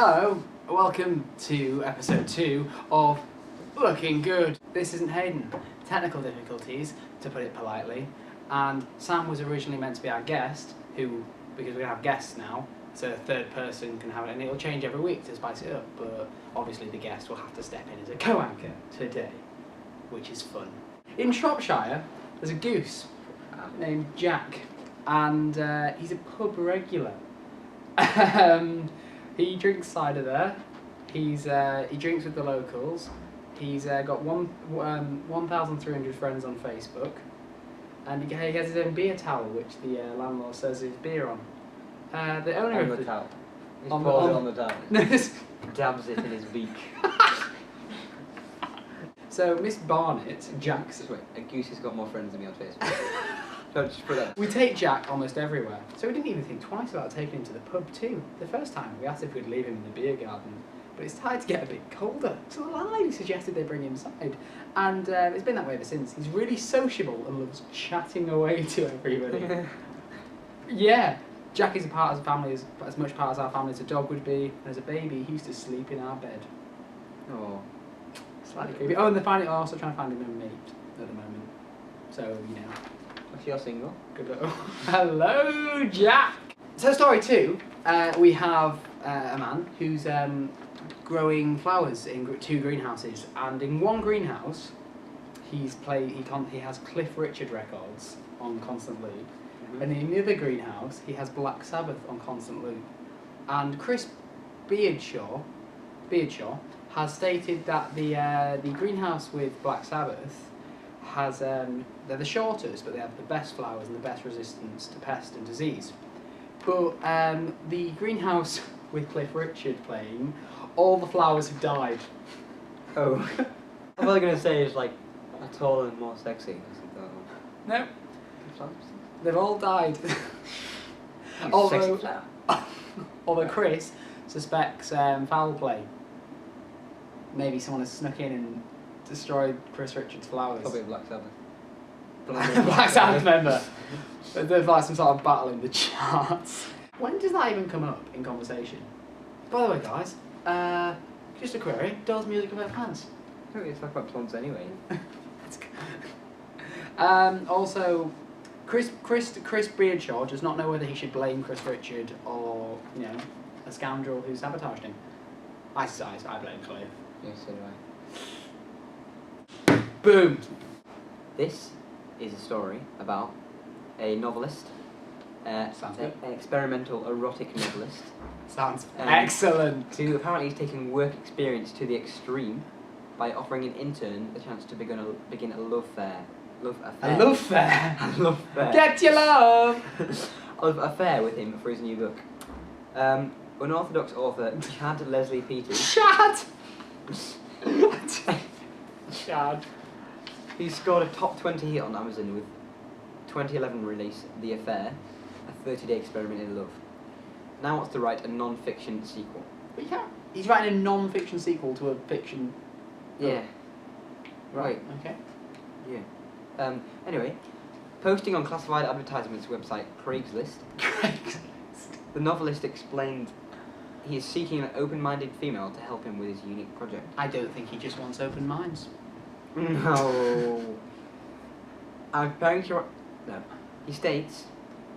Hello, welcome to episode 2 of Looking Good. This isn't Hayden. Technical difficulties, to put it politely, and Sam was originally meant to be our guest, who, because we're going to have guests now, so a third person can have it, and it'll change every week to spice it up, but obviously the guest will have to step in as a co-anchor today, which is fun. In Shropshire, there's a goose named Jack, and he's a pub regular. He drinks cider there. He drinks with the locals. He's got 1,300 friends on Facebook, and he has his own beer towel, which the landlord says is beer on. The owner on of the towel. He's on poured the, it on the towel. Dabs it in his beak. So Miss Barnett, Jack's. Wait, a goose has got more friends than me on Facebook. So just put that. We take Jack almost everywhere, so we didn't even think twice about taking him to the pub too. The first time we asked if we'd leave him in the beer garden, but it's started to get a bit colder, so the landlady suggested they bring him inside, and it's been that way ever since. He's really sociable and loves chatting away to everybody. Yeah, Jack is a part of the family, as much part as our family as a dog would be. As a baby, he used to sleep in our bed. Oh. Slightly creepy. Oh, and they're also trying to find him a mate at the moment. So, you know. If you're single. Good luck. Hello, Jack! So, story 2, we have a man who's growing flowers in 2 greenhouses, and in one greenhouse, he has Cliff Richard records on constant loop, and in the other greenhouse, he has Black Sabbath on constant loop. And Chris Beardshaw has stated that the greenhouse with Black Sabbath has they're the shortest, but they have the best flowers and the best resistance to pest and disease. But the greenhouse with Cliff Richard playing, all the flowers have died. Oh. I was going to say it's like a taller and more sexy. No, they've all died. Although Chris suspects foul play. Maybe someone has snuck in and destroyed Chris Richard's flowers. Probably a Black Sabbath. Black Sabbath member. There's like some sort of battle in the charts. When does that even come up in conversation? By the way, guys, just a query: does music about plants? No, it's talk about plants anyway. Also, Chris Beardshaw does not know whether he should blame Chris Richard or, you know, a scoundrel who sabotaged him. I blame Cliff. Yes, so do I. Boom. This is a story about a novelist, an experimental erotic novelist. Sounds excellent. Who apparently is taking work experience to the extreme by offering an intern the chance to begin a love affair. A love affair? A love affair. Get your love! A love affair with him for his new book. Unorthodox author Chad Leslie Peters. Chad! Chad. He scored a top 20 hit on Amazon with 2011 release The Affair, a 30-day experiment in love. Now wants to write a non-fiction sequel. But you can't. He's writing a non-fiction sequel to a fiction. Yeah. Right. Okay. Yeah. Anyway, posting on classified advertisements website Craigslist, the novelist explained he is seeking an open-minded female to help him with his unique project. I don't think he just wants open minds. No. He states,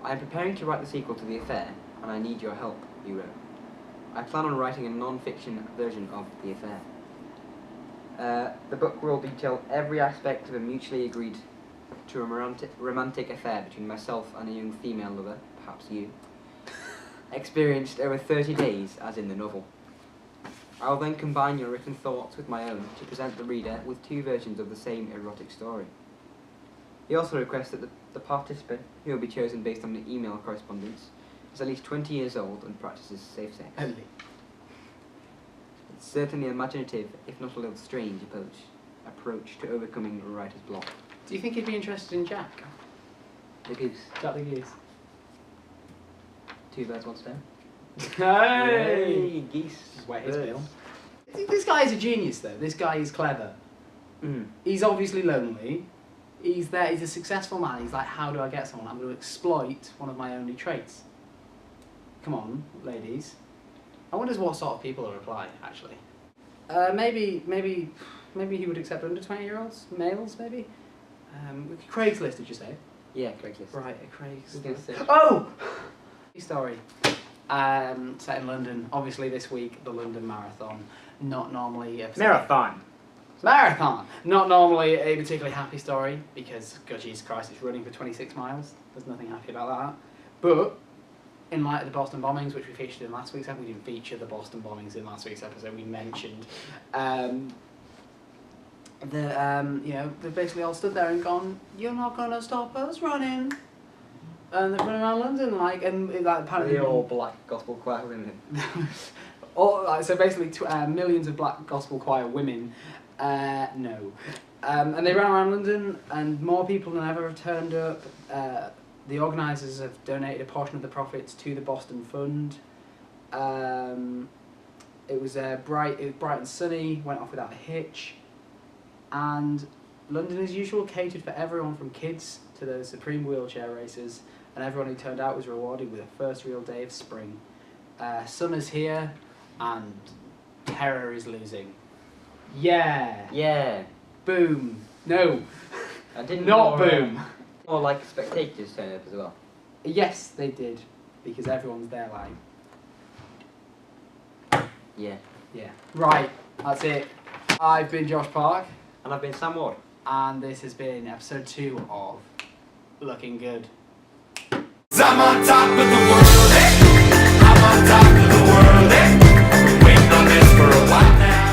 I am preparing to write the sequel to The Affair, and I need your help, he wrote. I plan on writing a non-fiction version of The Affair. The book will detail every aspect of a mutually agreed to a romantic affair between myself and a young female lover, perhaps you, experienced over 30 days, as in the novel. I will then combine your written thoughts with my own to present the reader with 2 versions of the same erotic story. He also requests that the participant, who will be chosen based on the email correspondence, is at least 20 years old and practices safe sex. Only. It's certainly imaginative, if not a little strange, approach to overcoming writer's block. Do you think he'd be interested in Jack? The Goose. Jack the Goose. 2 birds, 1 stone. Hey! Geese. Wet his bill. This guy is a genius, though. This guy is clever. He's obviously lonely. He's a successful man. He's like, how do I get someone? I'm going to exploit one of my only traits. Come on, ladies. I wonder what sort of people will reply, actually. Maybe he would accept under 20-year-olds, males, maybe. Craigslist, did you say? Yeah, Craigslist. Right, a Craigslist. Craigslist. Oh! Story. Set in London. Obviously, this week, the London Marathon. Not normally Marathon. Not normally a particularly happy story because, God, Jesus Christ, it's running for 26 miles. There's nothing happy about that. But in light of the Boston bombings, which we featured in last week's episode, we didn't feature the Boston bombings in last week's episode. We mentioned they've basically all stood there and gone, "You're not gonna stop us running." And they're running around London, apparently The all black gospel choir women. So basically, millions of black gospel choir women. No. And they ran around London, and more people than ever have turned up. The organisers have donated a portion of the profits to the Boston Fund. It was bright and sunny, went off without a hitch. And London, as usual, catered for everyone from kids to the supreme wheelchair racers, and everyone who turned out was rewarded with a first real day of spring. Summer's here, and terror is losing. Yeah. Yeah. Boom. No. I didn't Not know, boom. More like spectators turned up as well. Yes, they did, because everyone's there like. Yeah. Yeah. Right. That's it. I've been Josh Park. And I've been Sam Ward. And this has been episode 2 of Looking Good. I'm on top of the world, eh? I'm on top of the world, eh? I've been waiting on this for a while now.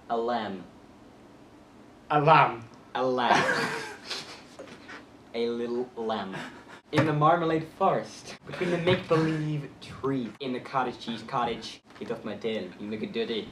A lamb. A lamb. A lamb. A little lamb. In the marmalade forest. Between the make-believe tree. In the cottage cheese cottage. He doth my tail. You make a dirty.